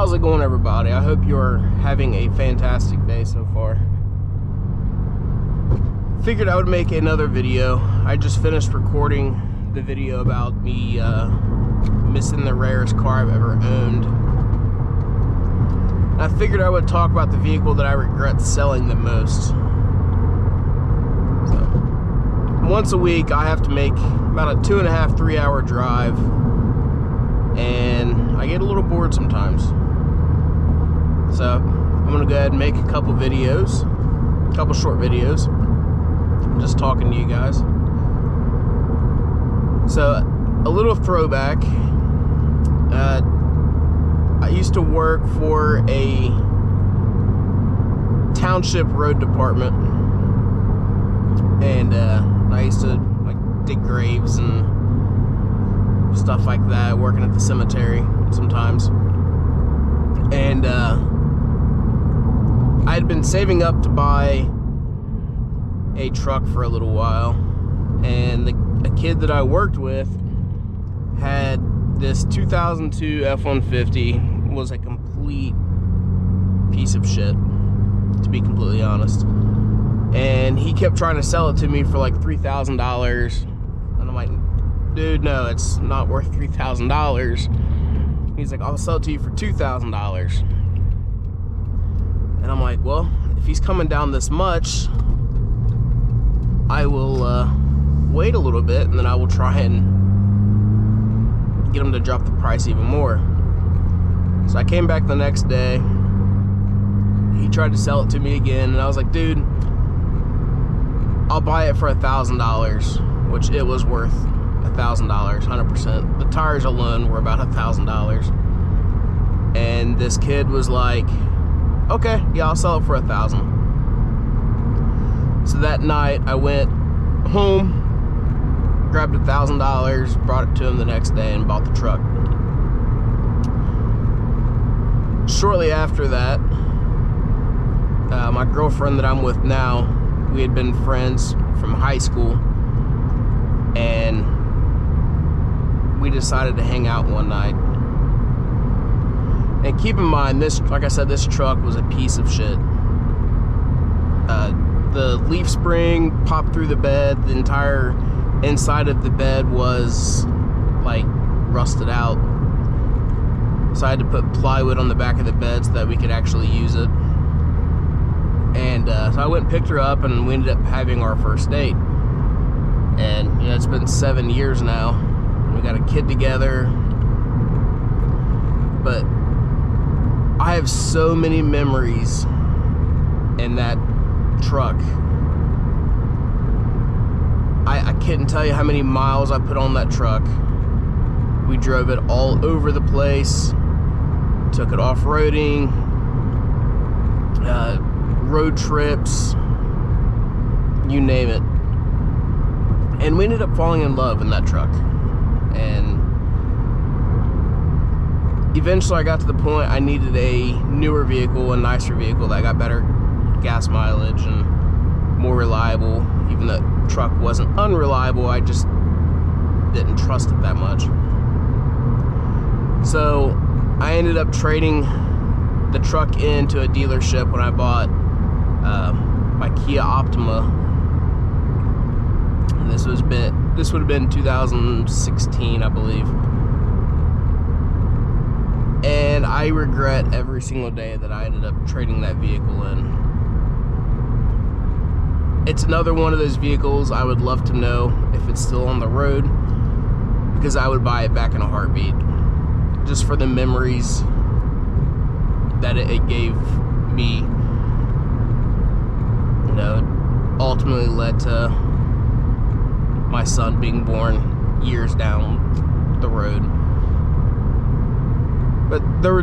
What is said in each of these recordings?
How's it going, everybody? I hope you're having a fantastic day so far. Figured I would make another video. I just finished recording the video about me missing the rarest car I've ever owned. And I figured I would talk about the vehicle that I regret selling the most. So, once a week I have to make about a 2.5 3 hour drive, and I get a little bored sometimes. So I'm gonna go ahead and make a couple videos, a couple short videos, just talking to you guys. So a little throwback. I used to work for a township road department, and I used to like dig graves and stuff like that, working at the cemetery sometimes. And I had been saving up to buy a truck for a little while, and a kid that I worked with had this 2002 F150. Was a complete piece of shit, to be completely honest. And he kept trying to sell it to me for like $3,000, and I'm like, dude, no, it's not worth $3,000. He's like, I'll sell it to you for $2,000. And I'm like, well, if he's coming down this much, I will wait a little bit, and then I will try and get him to drop the price even more. So I came back the next day. He tried to sell it to me again, and I was like, dude, I'll buy it for $1,000, which it was worth $1,000, 100%. The tires alone were about $1,000. And this kid was like, okay, yeah, I'll sell it for $1,000. So that night I went home, grabbed $1,000, brought it to him the next day, and bought the truck. Shortly after that, my girlfriend that I'm with now, we had been friends from high school, and we decided to hang out one night. And keep in mind, this, like I said, this truck was a piece of shit. The leaf spring popped through the bed. The entire inside of the bed was like rusted out. So I had to put plywood on the back of the bed so that we could actually use it. And so I went and picked her up, and we ended up having our first date. And you know, it's been 7 years now. We got a kid together. But I have so many memories in that truck. I couldn't tell you how many miles I put on that truck. We drove it all over the place, took it off-roading, road trips, you name it. And we ended up falling in love in that truck. And eventually I got to the point I needed a newer vehicle, a nicer vehicle that got better gas mileage and more reliable. Even though the truck wasn't unreliable, I just didn't trust it that much. So I ended up trading the truck into a dealership when I bought my Kia Optima. And this would have been 2016, I believe. And I regret every single day that I ended up trading that vehicle in. It's another one of those vehicles I would love to know if it's still on the road, because I would buy it back in a heartbeat, just for the memories that it gave me. You know, ultimately led to my son being born years down the road. But there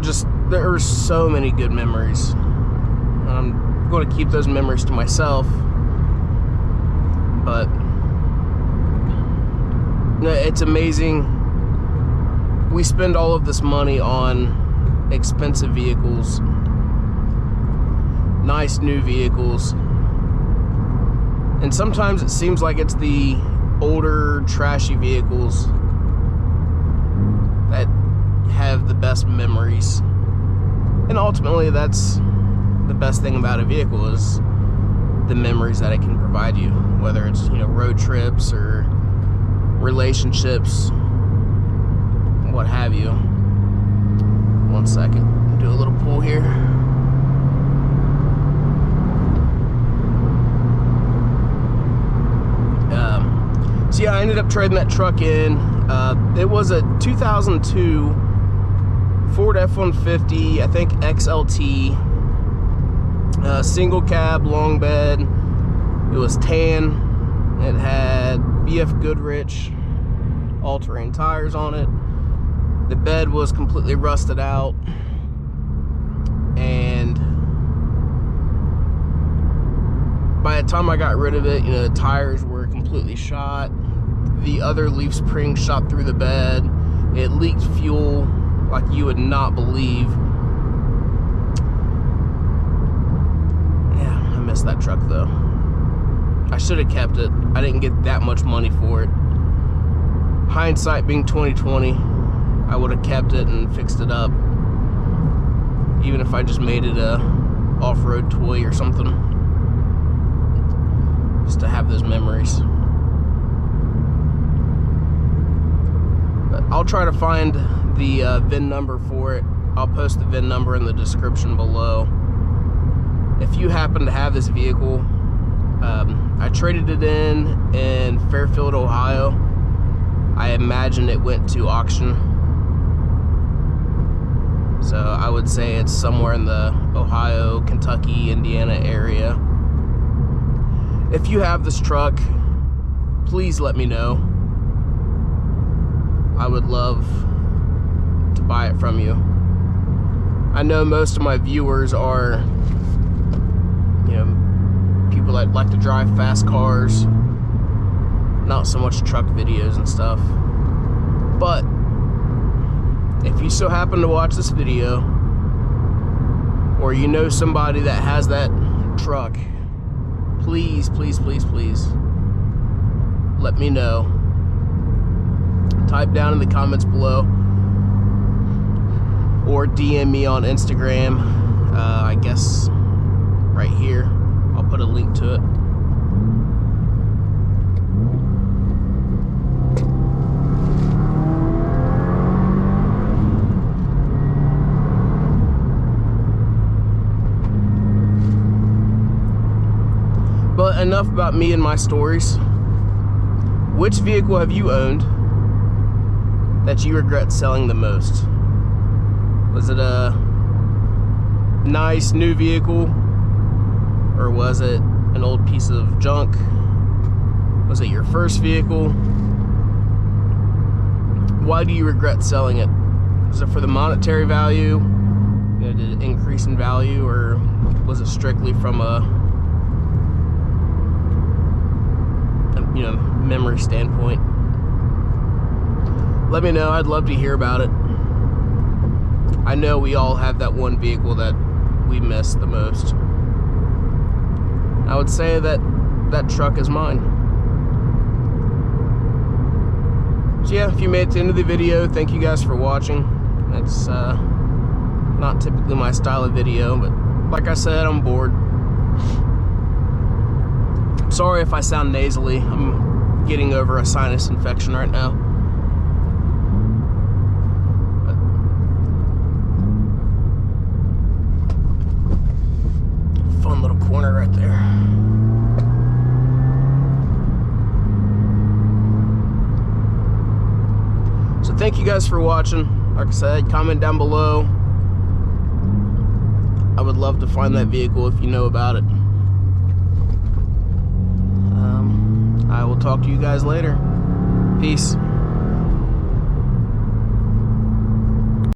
were so many good memories, and I'm going to keep those memories to myself. But it's amazing. We spend all of this money on expensive vehicles, nice new vehicles, and sometimes it seems like it's the older, trashy vehicles that have the best memories. And ultimately, that's the best thing about a vehicle, is the memories that it can provide you, whether it's, you know, road trips or relationships, what have you. 1 second, do a little pull here. So yeah, I ended up trading that truck in. It was a 2002 Ford F150, I think XLT, single cab, long bed. It was tan. It had BFGoodrich all-terrain tires on it. The bed was completely rusted out, and by the time I got rid of it, you know, the tires were completely shot. The other leaf spring shot through the bed. It leaked fuel like you would not believe. Yeah, I missed that truck though. I should have kept it. I didn't get that much money for it. Hindsight being 2020, I would have kept it and fixed it up, even if I just made it a off-road toy or something, just to have those memories. But I'll try to find the VIN number for it. I'll post the VIN number in the description below. If you happen to have this vehicle, I traded it in Fairfield, Ohio. I imagine it went to auction. So I would say it's somewhere in the Ohio, Kentucky, Indiana area. If you have this truck, please let me know. I would love to buy it from you. I know most of my viewers are, you know, people that like to drive fast cars, not so much truck videos and stuff. But if you so happen to watch this video, or you know somebody that has that truck, please, please, please, please let me know. Type down in the comments below, or DM me on Instagram. I guess right here I'll put a link to it. But enough about me and my stories. Which vehicle have you owned that you regret selling the most? Was it a nice new vehicle, or was it an old piece of junk? Was it your first vehicle? Why do you regret selling it? Was it for the monetary value? You know, did it increase in value, or was it strictly from a, you know, memory standpoint? Let me know. I'd love to hear about it. I know we all have that one vehicle that we miss the most. I would say that that truck is mine. So yeah, if you made it to the end of the video, thank you guys for watching. It's not typically my style of video, but like I said, I'm bored. Sorry if I sound nasally. I'm getting over a sinus infection right now. Fun little corner right there. So thank you guys for watching. Like I said, comment down below. I would love to find that vehicle if you know about it. I will talk to you guys later. Peace.